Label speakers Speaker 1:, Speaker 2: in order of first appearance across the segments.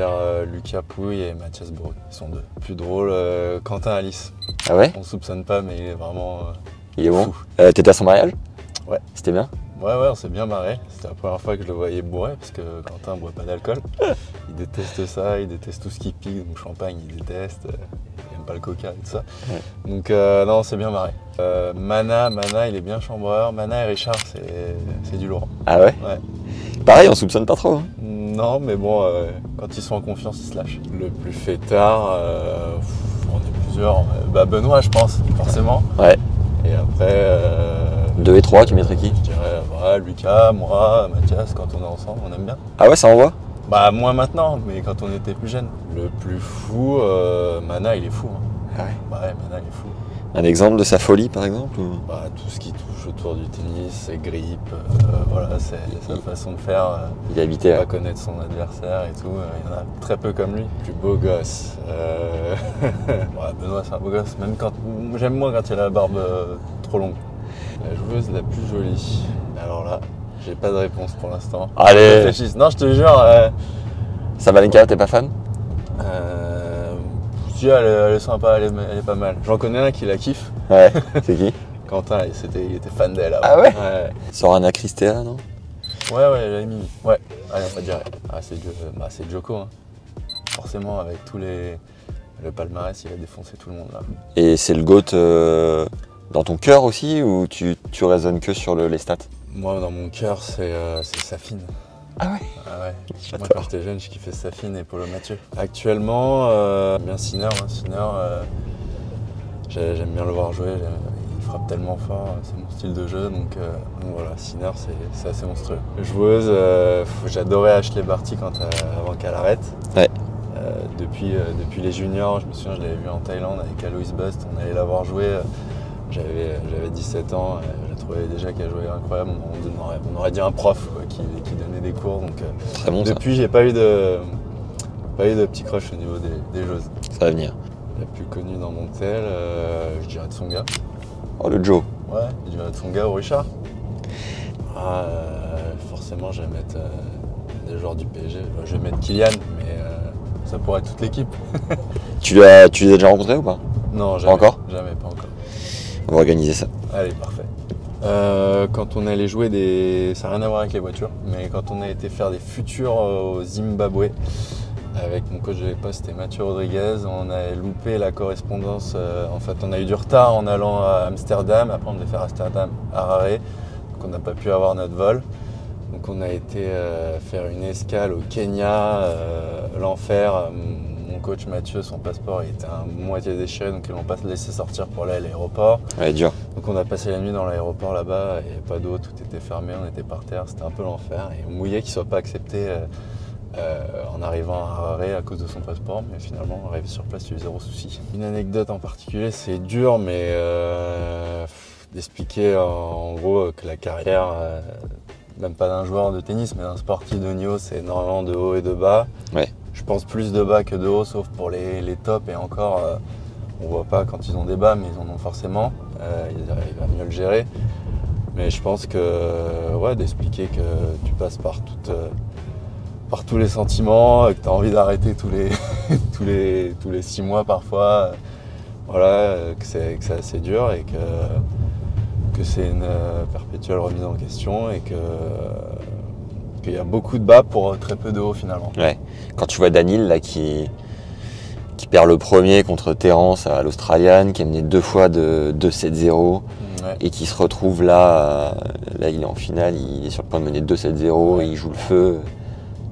Speaker 1: dire Lucas Pouille et Mathias Bourg. Ils sont deux. Plus drôle, Quentin Alice.
Speaker 2: Ah ouais?
Speaker 1: On soupçonne pas, mais il est vraiment
Speaker 2: Il est bon.
Speaker 1: fou.
Speaker 2: T'étais à son mariage?
Speaker 1: Ouais.
Speaker 2: C'était bien?
Speaker 1: Ouais, on s'est bien marré. C'était la première fois que je le voyais bourré, parce que Quentin boit pas d'alcool. Il déteste ça, il déteste tout ce qui pique, donc champagne, il déteste. Il aime pas le coca et tout ça.
Speaker 2: Ouais.
Speaker 1: Donc non, on s'est bien marré. Mana, il est bien chambreur. Mana et Richard, c'est du lourd.
Speaker 2: Ah ouais?
Speaker 1: Ouais.
Speaker 2: Pareil, on soupçonne pas trop. Hein.
Speaker 1: Non, mais bon, quand ils sont en confiance, ils se lâchent. Le plus fêtard, on est plusieurs. Benoît, je pense, forcément.
Speaker 2: Ouais.
Speaker 1: Et après...
Speaker 2: 2 et 3, tu mettrais qui?
Speaker 1: Je dirais voilà, Lucas, moi, Mathias, quand on est ensemble, on aime bien.
Speaker 2: Ah ouais, ça envoie?
Speaker 1: Bah moins maintenant, mais quand on était plus jeune. Le plus fou, Mana, il est fou. Hein.
Speaker 2: Ah ouais.
Speaker 1: Ouais, Mana, il est fou.
Speaker 2: Un exemple de sa folie, par exemple ou...
Speaker 1: Bah, tout ce qui touche autour du tennis, ses grippes, voilà, c'est sa façon de faire.
Speaker 2: Il est habité
Speaker 1: Pas connaître son adversaire et tout. Il y en a très peu comme lui. Plus beau gosse. Ouais, Benoît, c'est un beau gosse. Même quand j'aime moins quand il a la barbe trop longue. La joueuse la plus jolie. Alors là, j'ai pas de réponse pour l'instant.
Speaker 2: Allez.
Speaker 1: Non, je te jure.
Speaker 2: Sabalenka, t'es pas fan?
Speaker 1: Si, elle est sympa, elle est pas mal. J'en connais un qui la kiffe.
Speaker 2: Ouais. C'est qui?
Speaker 1: Quentin, il était fan d'elle.
Speaker 2: Ah ouais?
Speaker 1: Ouais.
Speaker 2: Sorana Cristea, non?
Speaker 1: Ouais, j'avais mis. Ouais, allez, on va dire. Ah, c'est Djoko. Hein. Forcément, avec le palmarès, il a défoncé tout le monde là.
Speaker 2: Et c'est le GOAT dans ton cœur aussi ou tu raisonnes que sur les stats?
Speaker 1: Moi, dans mon cœur, c'est Safine.
Speaker 2: Ah ouais?
Speaker 1: Ah ouais. Moi, quand j'étais jeune, je kiffais Safine et Polo Mathieu. Actuellement, bien Sinner. Hein. Sinner, j'aime bien le voir jouer. Il frappe tellement fort, c'est mon style de jeu. Donc voilà, Sinner, c'est assez monstrueux. Joueuse, j'adorais Ashley Barty avant qu'elle arrête.
Speaker 2: Ouais.
Speaker 1: Depuis les juniors, je me souviens, je l'avais vu en Thaïlande avec Alois Bust. On allait la voir jouer. J'avais 17 ans, je trouvais déjà qu'elle jouait incroyable. On aurait dit un prof quoi, qui donnait des cours. Donc,
Speaker 2: très bon,
Speaker 1: depuis, j'ai pas eu de petit crush au niveau des joueuses.
Speaker 2: Ça va venir.
Speaker 1: La plus connue dans mon tel, je dirais Tsonga.
Speaker 2: Oh, le Joe.
Speaker 1: Ouais, je dirais Tsonga ou Richard. Forcément, je vais mettre des joueurs du PSG. Je vais mettre Kylian, mais ça pourrait être toute l'équipe.
Speaker 2: Tu les as déjà rencontrés ou pas?
Speaker 1: Non, jamais.
Speaker 2: Pas encore?
Speaker 1: Jamais, pas encore.
Speaker 2: On va organiser ça.
Speaker 1: Allez, parfait. Quand on allait jouer ça n'a rien à voir avec les voitures, mais quand on a été faire des futurs au Zimbabwe, avec mon coach de l'époque, c'était Mathieu Rodriguez, on a loupé la correspondance. En fait, on a eu du retard en allant à Amsterdam, après on devait faire Amsterdam, Harare, donc on n'a pas pu avoir notre vol. Donc on a été faire une escale au Kenya, l'enfer. Mon coach Mathieu, son passeport il était à moitié déchiré, donc ils l'ont pas laissé sortir pour aller à l'aéroport.
Speaker 2: Ouais, dur.
Speaker 1: Donc on a passé la nuit dans l'aéroport là-bas, il n'y avait pas d'eau, tout était fermé, on était par terre, c'était un peu l'enfer. Et on mouillait qu'il ne soit pas accepté en arrivant à Harare à cause de son passeport, mais finalement on arrive sur place, il y a eu zéro souci. Une anecdote en particulier, c'est dur, mais d'expliquer en gros que la carrière, même pas d'un joueur de tennis, mais d'un sportif de haut niveau, c'est énormément de haut et de bas.
Speaker 2: Ouais.
Speaker 1: Je pense plus de bas que de haut, sauf pour les tops, et encore, on voit pas quand ils ont des bas, mais ils en ont forcément. Ils arrivent à mieux le gérer. Mais je pense que, ouais, d'expliquer que tu passes par tous les sentiments, que tu as envie d'arrêter tous les 6 mois parfois, voilà, que c'est assez dur et que c'est une perpétuelle remise en question et qu'il y a beaucoup de bas pour très peu de haut finalement.
Speaker 2: Ouais. Quand tu vois Daniil là qui perd le premier contre Terence à l'Australian, qui est mené 2 fois de 2-7-0
Speaker 1: Ouais.
Speaker 2: et qui se retrouve là il est en finale, il est sur le point de mener 2-7-0
Speaker 1: Ouais.
Speaker 2: et il joue le feu.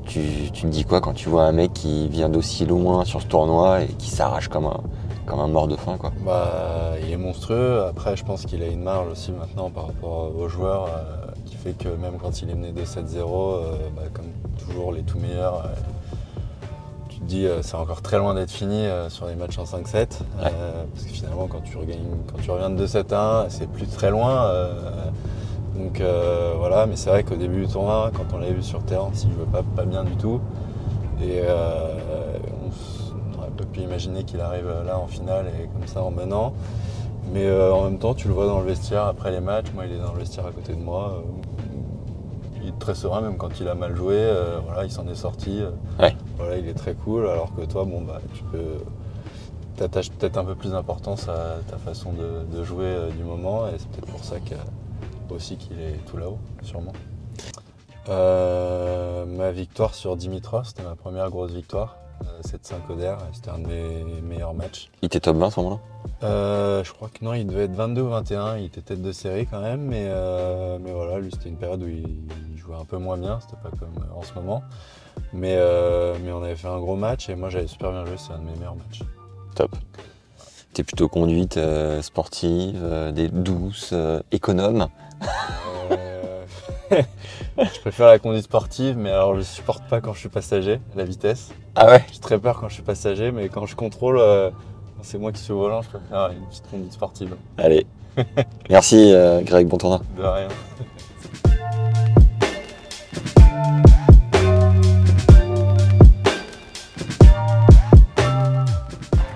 Speaker 2: Tu te dis quoi quand tu vois un mec qui vient d'aussi loin sur ce tournoi et qui s'arrache comme un mort de faim quoi.
Speaker 1: Bah, il est monstrueux. Après, je pense qu'il a une marge aussi maintenant par rapport aux joueurs qui fait que même quand il est mené 2-7-0, comme toujours les tout meilleurs, tu te dis c'est encore très loin d'être fini sur les matchs en 5-7. Parce que finalement, quand tu reviens de 2-7-1, c'est plus très loin. Donc voilà, mais c'est vrai qu'au début du tournoi, quand on l'avait vu sur terrain, il ne jouait pas bien du tout. Et on n'aurait pas pu imaginer qu'il arrive là en finale et comme ça en menant. Mais en même temps, tu le vois dans le vestiaire après les matchs. Moi, il est dans le vestiaire à côté de moi. Il est très serein, même quand il a mal joué. Voilà, il s'en est sorti.
Speaker 2: Ouais.
Speaker 1: voilà, il est très cool, alors que toi, bon, bah, t'attaches peut-être un peu plus d'importance à ta façon de jouer du moment, et c'est peut-être pour ça aussi qu'il est tout là-haut, sûrement. Ma victoire sur Dimitrov, c'était ma première grosse victoire. 7-5 Oder, c'était un de mes meilleurs matchs.
Speaker 2: Il était top 20 à ce moment-là?
Speaker 1: Je crois que non, il devait être 22 ou 21, il était tête de série quand même, mais voilà, lui c'était une période où il jouait un peu moins bien, c'était pas comme en ce moment. Mais on avait fait un gros match et moi j'avais super bien joué, c'est un de mes meilleurs matchs.
Speaker 2: Top. T'es plutôt conduite sportive, douce, économe?
Speaker 1: Je préfère la conduite sportive, mais alors je supporte pas quand je suis passager, la vitesse.
Speaker 2: Ah ouais?
Speaker 1: J'ai très peur quand je suis passager, mais quand je contrôle, quand c'est moi qui suis au volant, je préfère une petite conduite sportive.
Speaker 2: Allez. Merci Greg, bon tournoi.
Speaker 1: De rien.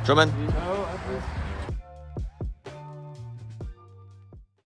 Speaker 2: Ciao man.